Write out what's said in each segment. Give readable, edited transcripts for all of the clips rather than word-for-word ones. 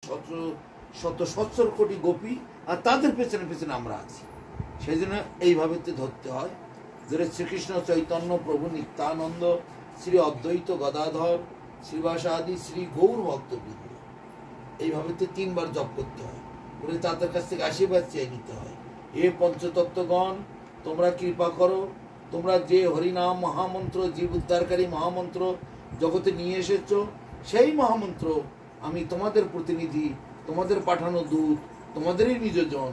শত শত সহস্র কোটি গোপী, আর তাদের পেছনে পেছনে আমরা আছি। সেই জন্য এইভাবে ধরতে হয়। ধরে শ্রীকৃষ্ণ চৈতন্য প্রভু নিত্যানন্দ শ্রী অদ্বৈত গদাধর শ্রীবাসাদি শ্রী গৌর ভক্তবৃন্দ, এইভাবে 3 বার জপ করতে হয়। করে তাদের কাছ থেকে আশীর্বাদ চেয়ে নিতে হয়। এ পঞ্চতত্ত্বগণ, তোমরা কৃপা করো, তোমরা যে হরিনাম মহামন্ত্র, জীব উদ্ধারকারী মহামন্ত্র জগতে নিয়ে এসেছ, সেই মহামন্ত্র আমি তোমাদের প্রতিনিধি, তোমাদের পাঠানো দূত, তোমাদেরই নিজজন,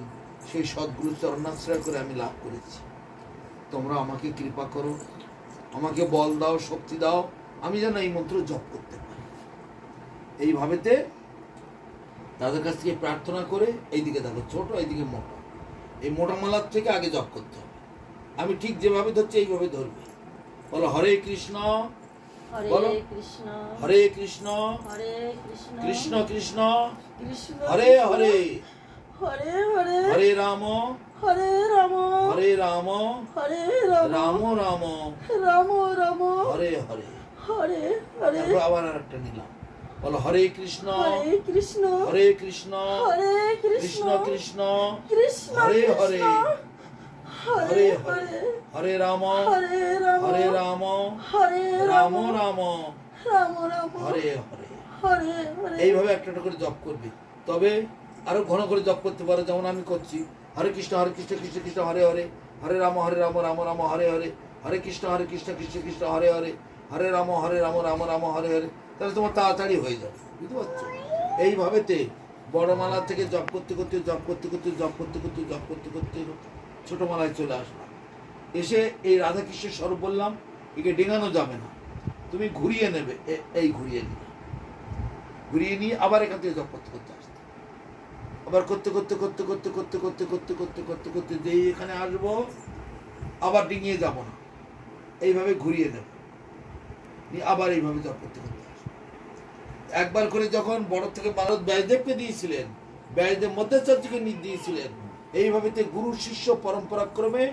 সেই সদ্গুরু চরণাশ্রয় করে আমি লাভ করেছি। তোমরা আমাকে কৃপা করো, আমাকে বল দাও, শক্তি দাও, আমি যেন এই মন্ত্র জপ করতে পারি। এইভাবেতে তাদের কাছ থেকে প্রার্থনা করে, এইদিকে দেখো ছোট, এইদিকে মোটা, এই মোটা মালার থেকে আগে জপ করতে হবে। আমি ঠিক যেভাবে ধরছি এইভাবে ধরবে। বলো হরে কৃষ্ণ, বলো হরে কৃষ্ণ, কৃষ্ণ কৃষ্ণ হরে হরে, হরে রাম, হরে রাম, হরে রাম, রাম রাম, রাম রাম, হরে হরে, হরে হরে। আবার আরেকটা নিলাম। বলো হরে কৃষ্ণ, হরে কৃষ্ণ, হরে কৃষ্ণ, হরে কৃষ্ণ, কৃষ্ণ কৃষ্ণ, হরে হরে, হরে হরে, হরে রাম, হরে রাম, হরে রাম, হরে রাম, রাম রাম, রাম হরে হরে, হরে হরে। এইভাবে একটা করে জপ করবে। তবে আরো ঘন করে জপ করতে পারো, যেমন আমি করছি। হরে কৃষ্ণ, হরে কৃষ্ণ, কৃষ্ণ কৃষ্ণ হরে হরে, হরে রাম, হরে রাম, রাম রাম, হরে হরে, হরে কৃষ্ণ, হরে কৃষ্ণ, কৃষ্ণ কৃষ্ণ হরে হরে, হরে রাম, হরে রাম, রাম রাম, হরে হরে। তাহলে তোমার তাড়াতাড়ি হয়ে যাবে, বুঝতে পারছো? এইভাবেতে বড় মালা থেকে জপ করতে করতে, জপ করতে করতে, জপ করতে করতে, জপ করতে করতে ছোট মালায় চলে আসলাম। এসে এই রাধাকৃষ্ণের স্বরূপ বললাম, একে ডেঙানো যাবে না, তুমি ঘুরিয়ে নেবে। এই ঘুরিয়ে নিয়ে, ঘুরিয়ে নিয়ে আবার এখান থেকে জপ করতে করতে আসতে, আবার করতে করতে করতে করতে করতে করতে করতে করতে করতে করতে যেই এখানে আসবো, আবার ডিঙিয়ে যাব না, এইভাবে ঘুরিয়ে নেবে, আবার এইভাবে জপ করতে করতে আসবে। একবার করে যখন বড় থেকে ভারত ব্যাসদেবকে দিয়েছিলেন, ব্যাসদেব মধ্যাচার্যকে দিয়েছিলেন, এইভাবে গুরু শিষ্য পরম্পরা ক্রমে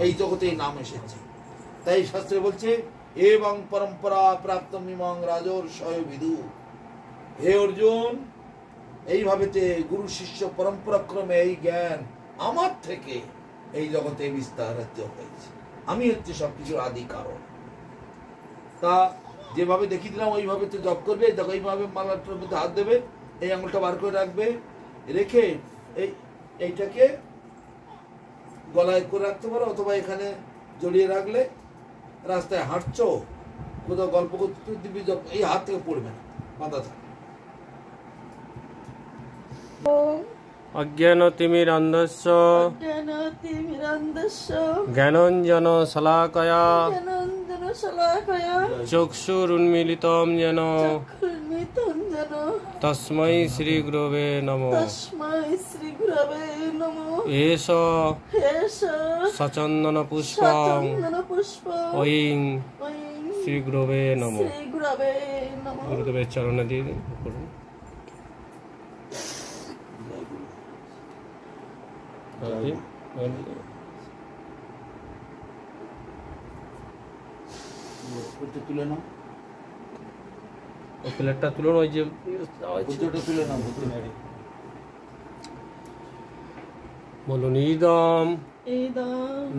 এই জগতে নাম এসেছে। তাই শাস্ত্রে বলছে এবং পরম্পরা প্রাপ্ত মিমাং রাজর সয় বিদু। হে অর্জুন, এইভাবে গুরু শিষ্য পরম্পরা ক্রমে এই জ্ঞান আমার থেকে এই জগতে বিস্তারিত হয়েছে। আমি হচ্ছে সবকিছুর আদি কারণ। তা যেভাবে দেখিয়ে দিলাম ওইভাবে তো জপ করবে। দেখো এইভাবে মালাটার মধ্যে হাত দেবে, এই আঙুলটা বার করে রাখবে, রেখে এইটাকে গলায় করে রাখতে পারো, অথবা এখানে জড়িয়ে রাখলে রাস্তায় হাঁটছো, কোথাও গল্প করতে দিবি, এই হাত থেকে পড়বে না, বাঁধা থাকে। অজ্ঞানতিমিরান্ধস্য জ্ঞানাঞ্জন শলাকয়া চক্ষুরুন্মিলিতং যেন তস্मै শ্রী গুরবে নমঃ। এষ সচন্দন পুষ্পং ঐং শ্রী গুরবে নমঃ। গুরুদেবের চরণে দিয়ে দিন। তুলে নাও, প্লেটটা তুলে ওই যে তুলে নাও। বলুন ইদম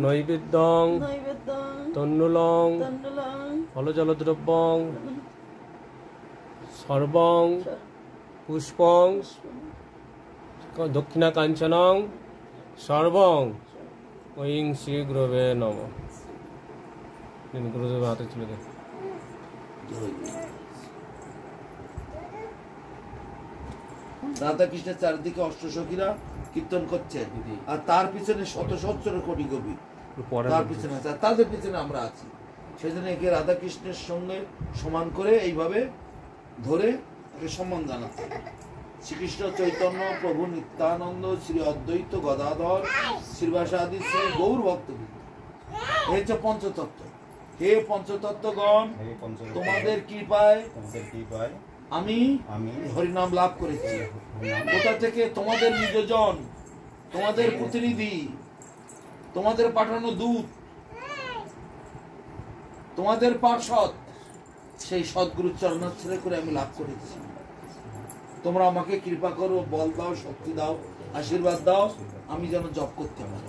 নৈবেদ্যং তন্ডুলং ফলজলদ্রব্যং সর্বং পুষ্পং দক্ষিণা কাঞ্চনং সর্বং ঐং শ্রী গুরবে নমঃ। গুরুদেব হাতে তুলে দেন। রাধা কৃষ্ণের চারিদিকে অষ্টসখীরা কীর্তন করছেন, আর তার পিছনে শত সহস্র কোটি গোপী তার পিছনে আছে, তাদের পিছনে আমরা আছি। সেই জন্য একে রাধা কৃষ্ণের সঙ্গে সমান করে এইভাবে ধরে একে সম্মান জানাতে হবে। শ্রীকৃষ্ণ চৈতন্য প্রভু নিত্যানন্দ শ্রী অদ্বৈত গদাধর শ্রীবাসাদি শ্রী গৌর ভক্তবৃন্দ, এই হচ্ছে পঞ্চতত্ত্ব। হে পঞ্চতত্ত্বগণ, তোমাদের কৃপায় আমি হরিনাম লাভ করেছি। কোথা থেকে? তোমাদের নিজজন, তোমাদের প্রতিনিধি, তোমাদের পাঠানো দূত, তোমাদের পার্ষদ, সেই সদ্গুরু চরণাশ্রয় করে আমি লাভ করেছি। তোমরা আমাকে কৃপা করো, বল দাও, শক্তি দাও, আশীর্বাদ দাও, আমি যেন জপ করতে পারি।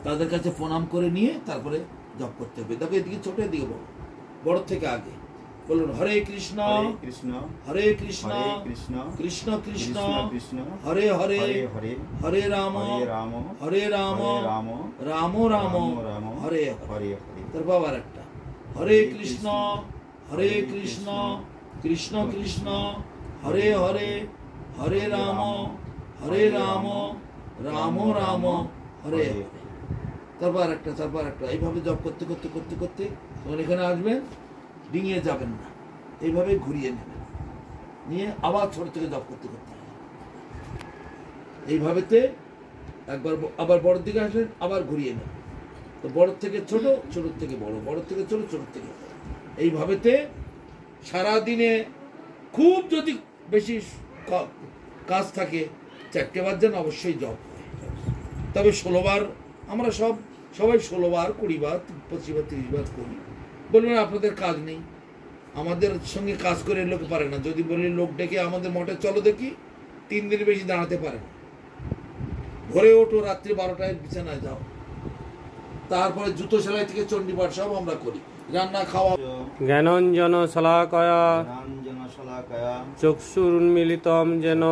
তাদের কাছে প্রণাম করে নিয়ে তারপরে জপ করতে হবে। দেখো এদিকে ছোট, এদিকে বড়, বড় থেকে আগে বলুন হরে কৃষ্ণ হরে কৃষ্ণ কৃষ্ণ কৃষ্ণ হরে হরে হরে রাম হরে রাম রাম রাম হরে হরে। তারপর আবার একটা হরে কৃষ্ণ কৃষ্ণ কৃষ্ণ হরে হরে হরে রাম রাম রাম হরে হরে। তারপর একটা এইভাবে জপ করতে করতে করতে করতে তখন এখানে আসবেন, ডিঙিয়ে যাবেন না, এইভাবে ঘুরিয়ে নেবেন, নিয়ে আবার ছোট থেকে জপ করতে করতে এইভাবেতে একবার আবার বড়র দিকে আসলেন, আবার ঘুরিয়ে নেবেন। তো বড় থেকে ছোট, ছোট থেকে বড়, বড় থেকে ছোট, ছোট থেকে বড়, এইভাবেতে সারাদিনে খুব যদি বেশি কাজ থাকে 4টে বার যেন অবশ্যই জপ হয়। তবে 16 বার আমরা সবাই 16 বার 20 বার 25 বার 30 বার করি। বলবেন আপনাদের কাজ নেই, আমাদের সঙ্গে কাজ করে লোক পারে না। যদি বলি লোক ডেকে আমাদের মঠে চলো দেখি, 3 দিন বেশি দাঁড়াতে পারে না। ভোরে ওঠো, রাত্রি 12টায় বিছানায় যাও, তারপরে জুতো সেলাই থেকে চণ্ডীপাঠ সব আমরা করি, রান্না খাওয়া। জ্ঞানঞ্জন শলাকয়া চক্ষুরুন্মিলিতম যেন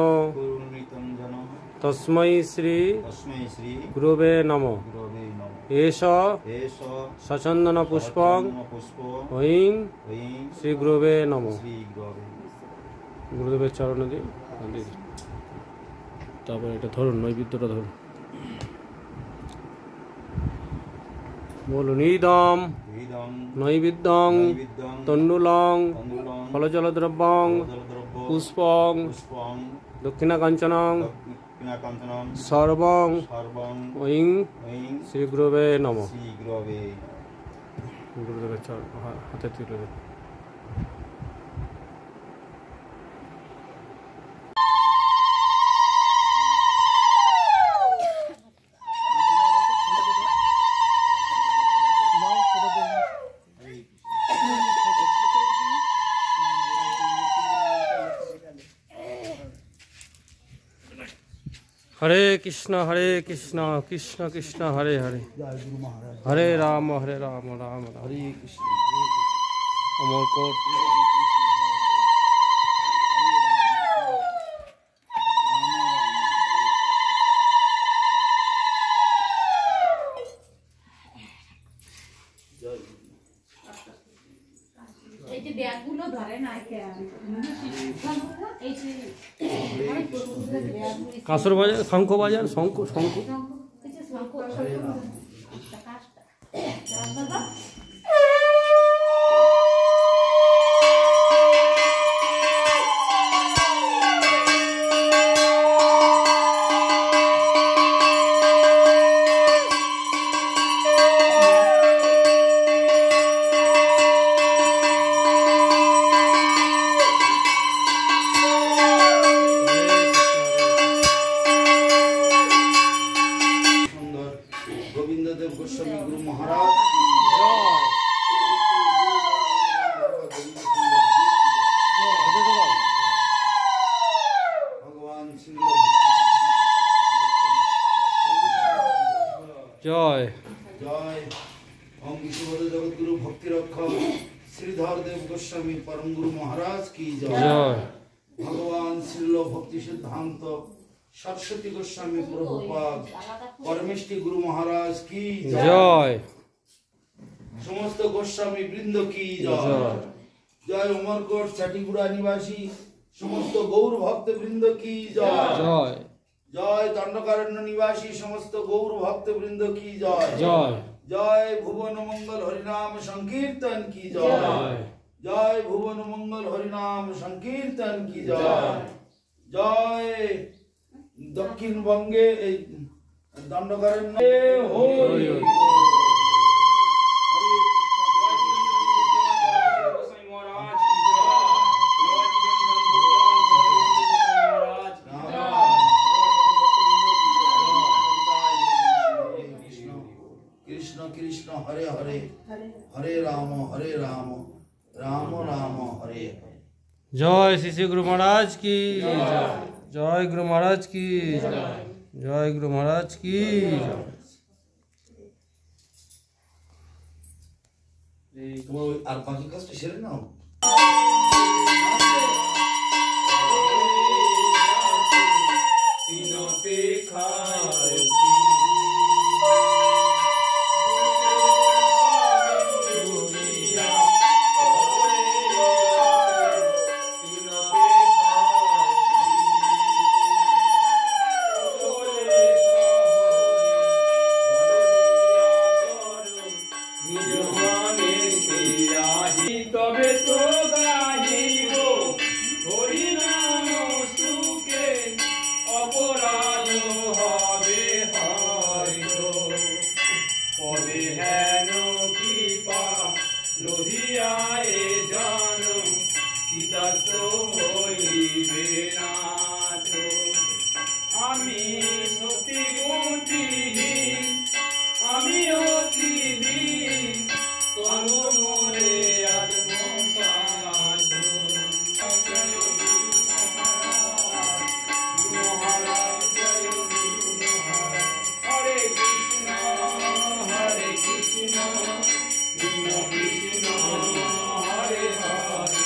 তস্मै শ্রী গুরবে নমঃ। এষ সচন্দন পুষ্পং ঐং শ্রী গুরবে নমঃ। গুরুদেবের চরণ দিয়ে তারপরে এটা ধরুন, নৈবেদ্যটা ধরুন, বলুন ইদম নৈবেদ্যং তণ্ডুলং ফলজলদ্রব্যং পুষ্পং দক্ষিণা কাঞ্চনং সর্বং ঐং শ্রী গুরবে নমঃ। গুরুদেবের হাতে তুলে দেন। হরে কৃষ্ণ কৃষ্ণ কৃষ্ণ হরে হরে, হরে রাম রাম রাম হরে কৃষ্ণ। অমরকোট কাঁসর বাজার, শঙ্খ বাজার, শঙ্খ শঙ্খ জয় জয়। ওম বিশ্ববদ জগৎগুরু ভক্তি রক্ষক শ্রীধর দেব গোস্বামী পরম গুরু মহারাজ কি জয়। জয়। ভগবান শ্রীল ভক্তি সিদ্ধান্ত সরস্বতী গোস্বামী প্রভুপাদ পরমেষ্ঠি গুরু মহারাজ কি জয়। সমস্ত গোস্বামী বৃন্দ কি জয়। জয়। উমরকোট ছাটিগুড়া নিবাসী সমস্ত গৌর ভক্ত বৃন্দ কি জয়। জয়। জয়। দণ্ডকারণ্য নিবাসী সমস্ত গৌর ভক্ত বৃন্দ কি জয়। জয়। জয়। ভুবন মঙ্গল হরিনাম সংকীর্তন কি জয়। জয়। ভুবন মঙ্গল হরিনাম সংকীর্তন কি জয়। জয়। দক্ষিণবঙ্গে এই দণ্ডকারণ্য হরি। কৃষ্ণ কৃষ্ণ হরে হরে হরে রাম রাম রাম হরে হরে। जय श्री श्री गुरु महाराज की जय गुरु महाराज की जय गुरु महाराज की আর বাকি কাজটা সেরে নাও। তবে তো গাহিব হরি নাম সুখে অপরাধ হবে হয়তো কবে হেন কৃপা লোহিয়ায় জন কৃতার্থ হইবে না তো আমি সতী গতিহীন আমি অতিহীন তনু মোরে আত্মসাধ হরে কৃষ্ণ হরে কৃষ্ণ কৃষ্ণ কৃষ্ণ হরে হরে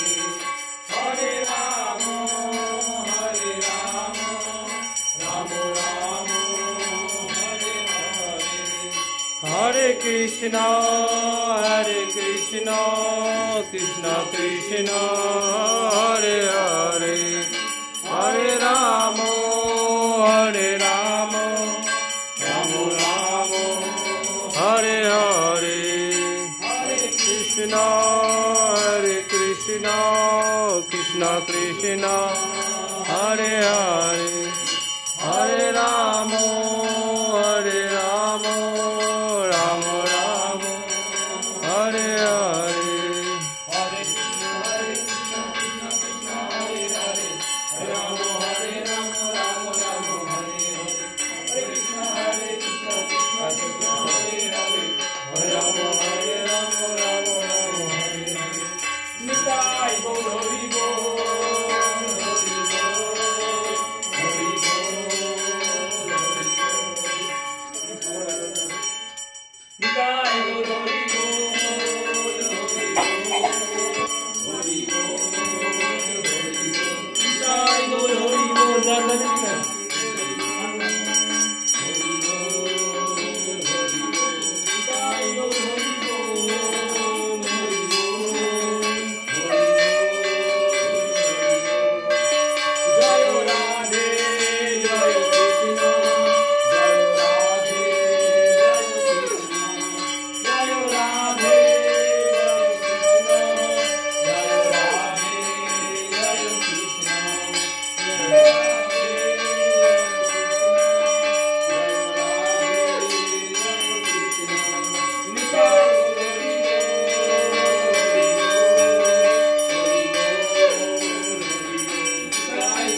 হরে রাম রাম রাম হরে হরে हरे कृष्णा कृष्ण कृष्ण हरे हरे हरे राम राम राम हरे हरे हरे कृष्ण कृष्ण कृष्ण हरे हरे हरे राम राम राम राम हरे हरे हरे कृष्ण कृष्ण कृष्ण हरे हरे हरे राम राम राम हरे हरे हरे कृष्ण कृष्ण कृष्ण हरे हरे हरे राम राम राम हरे हरे निताय गौर हरि बोल हरि बोल हरि बोल निताय गौर हरि बोल हरि बोल निताय गौर हरि बोल जय राधे जय कृष्ण जय राधे जय कृष्ण जय राधे जय कृष्ण जय राधे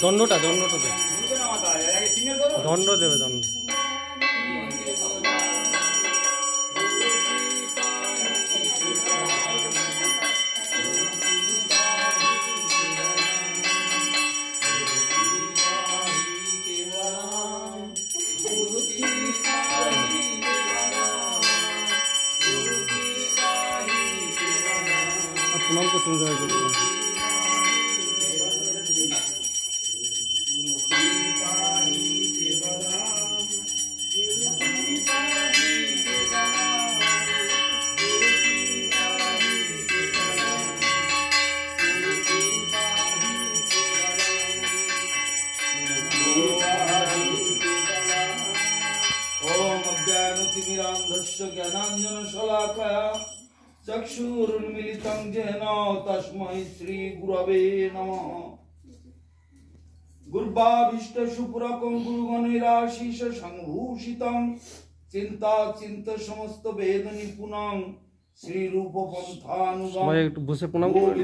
দণ্ডটা দে, বলবে না মাথা আগে সিঙ্গেল করো দণ্ড দেবে দণ্ড। প্রণাম করতে হবে। ज्ञानाञ्जनशलाकया चक्षुरुन्मिलितं येन तस्मै श्रीगुरवे नमः। गुरुर्वाभीष्टशुपुरकं गुरुगणैराशीष संभूषितं चिन्ताचिन्त समस्त वेद निपुणं সবাই একটু বসে প্রণাম করবে,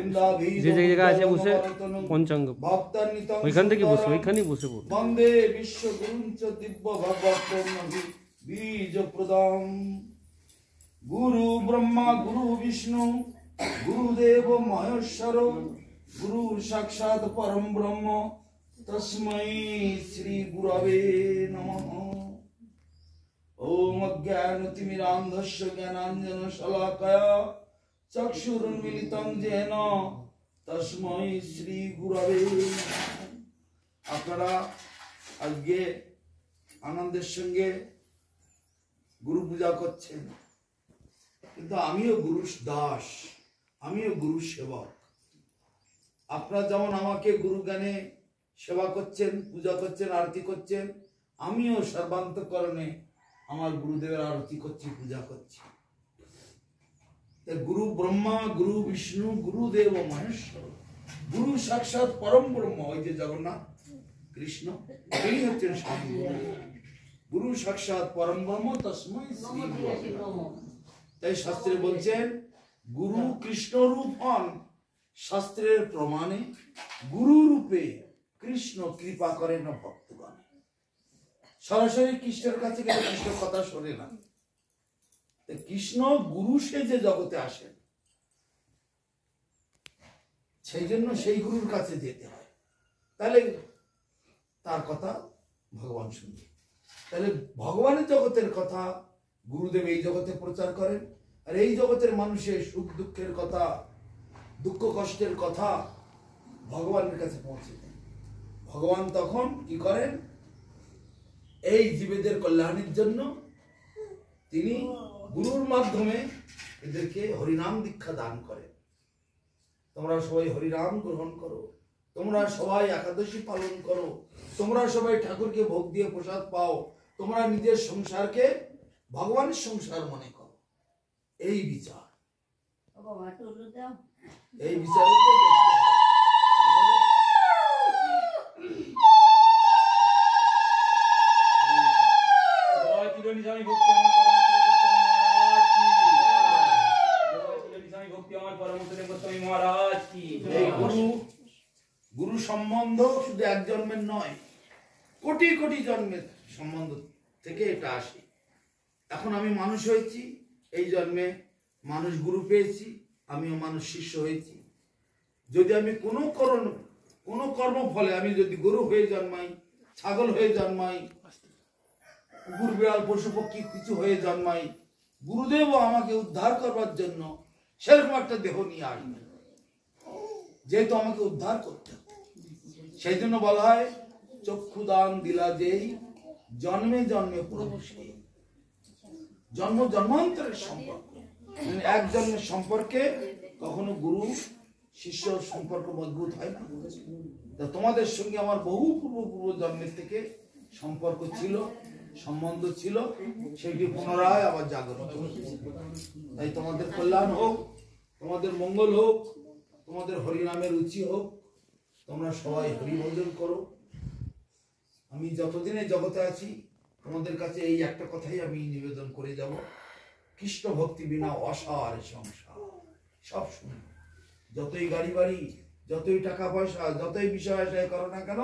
যে যে জায়গা আছে বসে পঞ্চাঙ্গ ওইখান থেকে বসে, ওইখানেই বসে পড়ো। বন্দে বিশ্বগুরুঞ্চ দিব্য ভগবতং বীজ প্রদম। গুরু ব্রহ্মা গুরু বিষ্ণু গুরুদেব মহেশ্বর গুরু সাক্ষাৎ পরম ব্রহ্ম তস্मै শ্রী গুরবে নমঃ। ओम अज्ञानतिमिरान्धस्य ज्ञानाञ्जनशलाकया चक्षुरुन्मिलितं येन तस्मै श्रीगुरवे नमः। আপনারা আজকে আনন্দের সঙ্গে গুরু পূজা করছেন, কিন্তু আমিও গুরু দাস, আমিও গুরু সেবক। আপনারা যেমন আমাকে গুরু জ্ঞানে সেবা করছেন, পূজা করছেন, আরতি করছেন, আমিও সর্বান্তকরণে আমার গুরুদেবের আরতি করছি, পূজা করছি। গুরু ব্রহ্মা গুরু বিষ্ণু গুরুদেব মহেশ্বর গুরু সাক্ষাৎ পরম ব্রহ্ম, ওই যে জগন্নাথ কৃষ্ণ, তিনি হচ্ছেন স্বয়ং গুরু সাক্ষাৎ পরম ব্রহ্ম তস্मै শ্রী গুরবে নমঃ। তাই শাস্ত্রে বলছেন গুরু কৃষ্ণ রূপ হন, শাস্ত্রের প্রমাণে গুরু রূপে কৃষ্ণ কৃপা করেন ভক্তগণ। সরাসরি কৃষ্ণের কাছে গেলে কৃষ্ণ কথা শোনে না, কৃষ্ণ গুরু সেজে জগতে আসেন, সেই জন্য সেই গুরুর কাছে যেতে হয়, তাহলে তার কথা ভগবান শুনবে। তাহলে ভগবানের জগতের কথা গুরুদেব এই জগতে প্রচার করেন, আর এই জগতের মানুষের সুখ দুঃখের কথা, দুঃখ কষ্টের কথা ভগবানের কাছে পৌঁছে দেন। ভগবান তখন কি করেন, এই জীবেদের কল্যাণের জন্য তিনি গুরুর মাধ্যমে এদেরকে হরিনাম দীক্ষা দান করেন। তোমরা সবাই হরিনাম গ্রহণ করো, তোমরা সবাই একাদশী পালন করো, তোমরা সবাই ঠাকুরকে ভোগ দিয়ে প্রসাদ পাও, তোমরা নিজের সংসারকে ভগবানের সংসার মনে করো। এই বিচার, এই বিচারে গুরু সম্বন্ধ শুধু এক জন্মের নয়, কোটি কোটি জন্মের সম্বন্ধ থেকে এটা আসে। এখন আমি মানুষ হয়েছি, এই জন্মে মানুষ গুরু পেয়েছি, আমিও মানুষ শিষ্য হয়েছি। যদি আমি কোনো কর্ম ফলে আমি যদি গরু হয়ে জন্মাই, ছাগল হয়ে জন্মাই, কুকুর বিড়াল পশু পক্ষী কিছু হয়ে জন্মাই, গুরুদেবও আমাকে উদ্ধার করবার জন্য সেরকম একটা দেহ নিয়ে আসবে, যেহেতু আমাকে উদ্ধার করতে হবে। সেই জন্য বলা হয় চক্ষুদান দিলা যেই জন্মে জন্মে প্রভু সেই। জন্ম জন্মান্তরের সম্পর্ক, এক জন্মের সম্পর্কে কখনো গুরু শিষ্য সম্পর্ক মজবুত হয় না। তোমাদের সঙ্গে আমার বহু পূর্ব জন্মের থেকে সম্পর্ক ছিল, সম্বন্ধ ছিল, সেটি পুনরায় আবার জাগ্রত হচ্ছে। তাই তোমাদের কল্যাণ হোক, তোমাদের মঙ্গল হোক, তোমাদের হরিনামের রুচি হোক, তোমরা সবাই হরি ভজন করো। আমি যতদিনে জগতে আছি তোমাদের কাছে এই একটা কথাই আমি নিবেদন করে যাব, কৃষ্ণ ভক্তি বিনা অসার সংসার। সব শুনে, যতই গাড়ি বাড়ি, যতই টাকা পয়সা যতই বিষয় আশায় করো না কেন,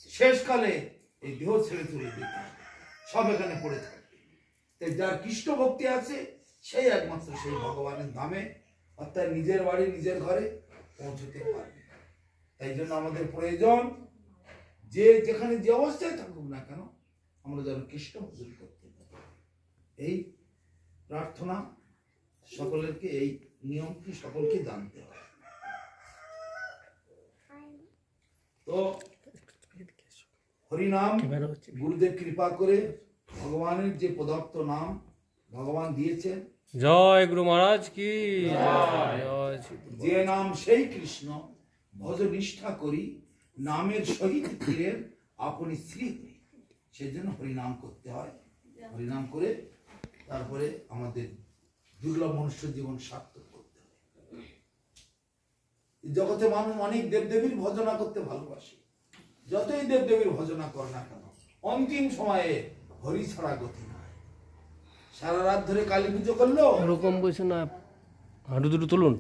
শেষকালে এই দেহ ছেড়ে চলে যেতে হবে, সব এখানে পড়ে থাকবে। তাই যার কৃষ্ণ ভক্তি আছে সেই একমাত্র সেই ভগবানের ধামে অর্থাৎ নিজের বাড়ি নিজের ঘরে পৌঁছতে পারবে। তাই জন্য আমাদের প্রয়োজন যে যেখানে যে অবস্থায় থাকুক না কেন আমরা যেন কৃষ্ণ ভজন করতে পারি। এই প্রার্থনা সকলকে, এই নিয়মটি সকলকে জানতে হবে। তো হরিনাম গুরুদেব কৃপা করে ভগবানের যে পদার্থ নাম ভগবান দিয়েছেন, জয় গুরু মহারাজ কি জয়। যে নাম সেই কৃষ্ণ ভজ নিষ্ঠা করি, নামের সহিত ফিরেন আপনি শ্রী হরি। সেই জন্য হরিনাম করতে হয়। হরিনাম করে তারপরে আমাদের দুর্লভ মনুষ্য জীবন সার্থক করতে হয়। জগতে মানুষ অনেক দেবদেবীর ভজনা করতে ভালোবাসে। যতই দেবদেবীর ভজনা কর না কেন অন্তিম সময়ে হরি ছাড়া গতি নাই। সারা রাত ধরে কালী পুজো করলো, ওরকম বলছে না, হাঁটু দুটো তুলুন,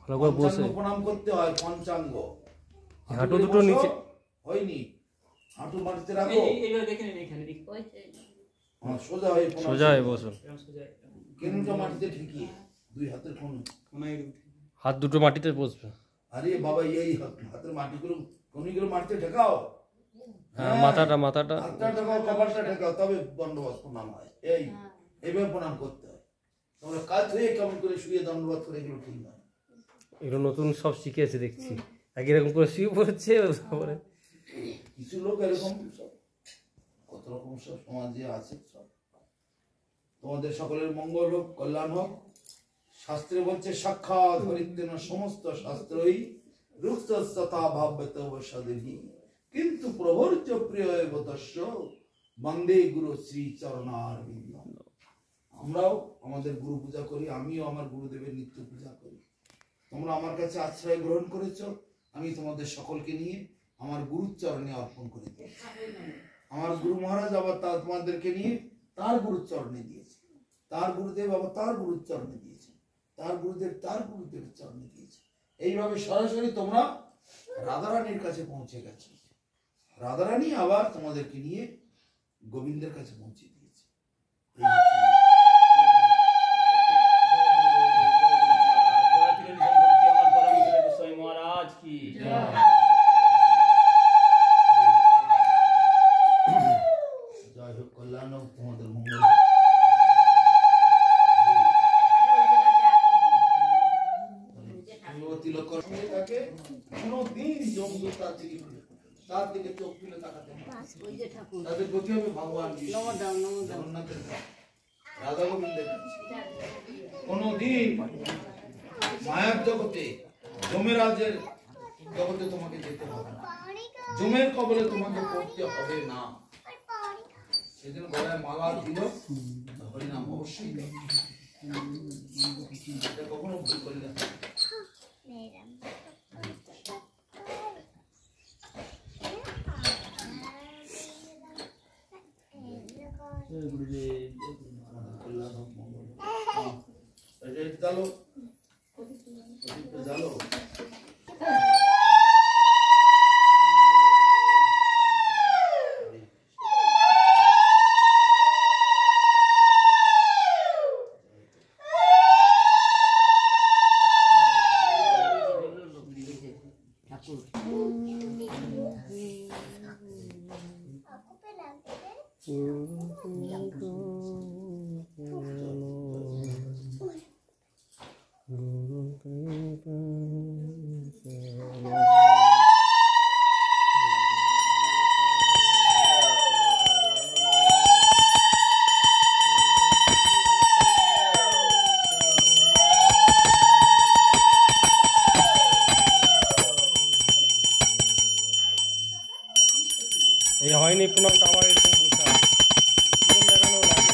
ভালো করে বসে পঞ্চাঙ্গ প্রণাম করতে হয়। পঞ্চাঙ্গ হাঁটু দুটো নিচে হয়নি, হাঁটু মাটিতে রাখো, সোজা হয়ে প্রণাম সোজা হয়ে বসুন, কেনুটা মাটিতে ঠেকিয়ে দুই হাতের কোণে, হাত দুটো মাটিতে বসবে। আরে বাবা এই হাতের মাটিগুলো কোণগুলো মাটিতে ঠেকাও, মাথাটা হাতটা ঠেকাও, কপালটা ঠেকাও, তবে দণ্ডবাদ প্রণাম হয়। এইভাবে প্রণাম করতে হয়। তোমরা কাজ হয়ে কেমন করে শুয়ে দণ্ডবাদ করে, এগুলো ঠিক নয়। এগুলো নতুন সব শিখেছে দেখছি, একই রকম করে শুয়ে পড়ছে। তারপরে কিছু লোক এরকম সব কত রকম সব সমাজে আছে। সব তোমাদের সকলের মঙ্গল হোক, কল্যাণ হোক। শাস্ত্রে বলছে সাক্ষাৎ হরিতেন সমস্ত শাস্ত্রই রুক্তস্ততা ভাব্যত বসাদেবী, কিন্তু প্রভর্য প্রিয় এবতস্য বন্দে গুরু শ্রী চরণারবিন্দ। আমরাও আমাদের গুরু পূজা করি, আমিও আমার গুরুদেবের নিত্য পূজা করি। তোমরা আমার কাছে আশ্রয় গ্রহণ করেছ, আমি তোমাদের সকলকে নিয়ে আমার গুরুর চরণে অর্পণ করে দিয়েছি। আমার গুরু মহারাজ আবার তোমাদেরকে নিয়ে তার গুরুর চরণে দিয়েছে, তার গুরুদেব আবার তার গুরুর চরণে দিয়েছে, তার গুরুদেব তার গুরুদেবের চরণে দিয়েছে। এইভাবে সরাসরি তোমরা রাধারানীর কাছে পৌঁছে গেছো। রাধারানী আবার তোমাদেরকে নিয়ে গোবিন্দের কাছে পৌঁছে দিয়েছে। মহারাজ কি জয় হোক, কল্যাণ হোক, তোমাদের মঙ্গল। কোনদিন জমদূত তার দিকে চোখ তুলে তাকাতে হবে। তাদের গতি হবে ভগবান জগন্নাথের রাধা গোবিন্দের কাছে। কোনদিন মায়ার জগতে যমেরাজের জগতে তোমাকে যেতে হবে না, যমের কবলে তোমাকে পড়তে হবে না। সেজন্য গলায় মালা দিল, হরিনাম অবশ্যই কখনো ভুল করলে না। এই হয়নি প্রণামটা আমার এরকম বসে আছে, দেখানো লাগে।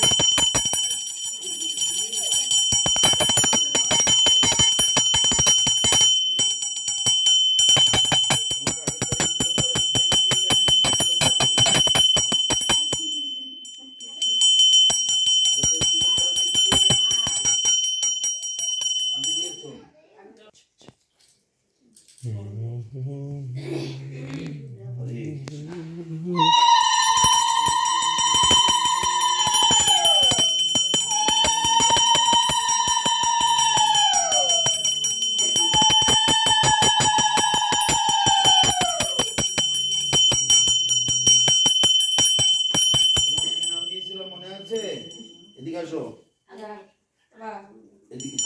আসো এদিকে।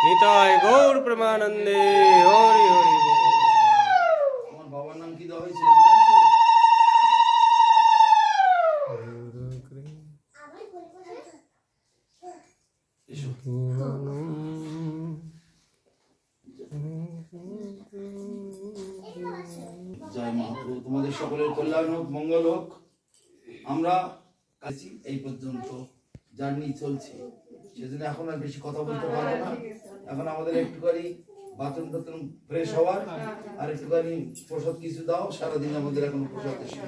নিতাই গৌর প্রেমানন্দে হরি হরি বল। তোমার বাবার নাম কি দেওয়া হয়েছে? এসো। জয় মহাপ্রভু, তোমাদের সকলের কল্যাণ হোক, মঙ্গল হোক। আমরা কাছি এই পর্যন্ত জার্নি চলছে, সেজন্য এখন আর বেশি কথা বলতে পারবো না। এখন আমাদের একটুখানি বাথরুম টাথরুম ফ্রেশ হওয়ার, আর একটুখানি প্রসাদ কিছু দাও। সারাদিন আমাদের এখন প্রসাদ এসে